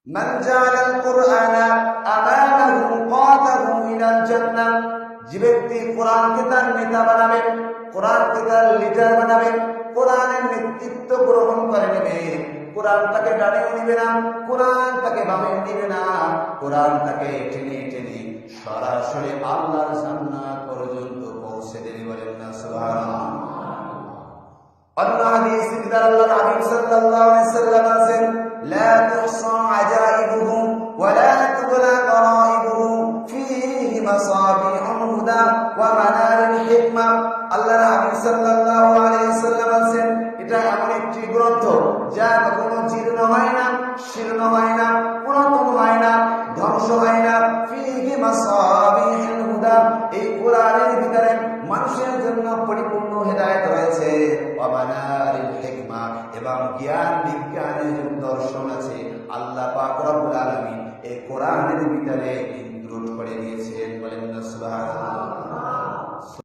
মান জাআলাল কুরআনা আমানাহু কাদাহু ইলাল জান্নাহ, যে ব্যক্তি কোরআনকে তার নেতা বানাবে, কোরআনকে তার লিডার বানাবে, কোরআনের নেতৃত্ব গ্রহণ করে নেবে, কোরআন তাকে ডানেও নিবে না, কোরআন তাকে বামেও নিবে না, কোরআন তাকে টেনে টেনে সরাসরি আল্লাহর জান্নাত পর্যন্ত পৌঁছে দেবে। বলেন না সুবহানাল্লাহ। অন্য হাদিসে আল্লাহর হাবিব সাল্লাল্লাহু আলাইহি সাল্লাম বলেন, লা তুহসা আজাইবুহু ওয়া লা তুবলা গরাইবুহু ফীহি মাসাবিহুল হুদা ওয়া মানারিল হিকমা। আল্লাহর হাবিব সাল্লাল্লাহু আলাইহি সাল্লাম বলেন, এটা এমন একটি গ্রন্থ যা কখনো জীর্ণ হয় না, শীর্ণ হয় না, পুরাতন হয় না, ধ্বংস হয় না। ফীহি মাসাবিহুল হুদা, এই কোরআনের ভিতরে মানুষের জন্য পরিপূর্ণ হেদায়েত রয়েছে। ওয়া মানারিল হিকমা, এবং জ্ঞান বিজ্ঞানের দর্শন আছে। আল্লাহ পাক রব্বুল আলামিন এই কোরআনের ভিতরে ইনক্লুড করে দিয়েছেন। বলেন না সুবহানাল্লাহ।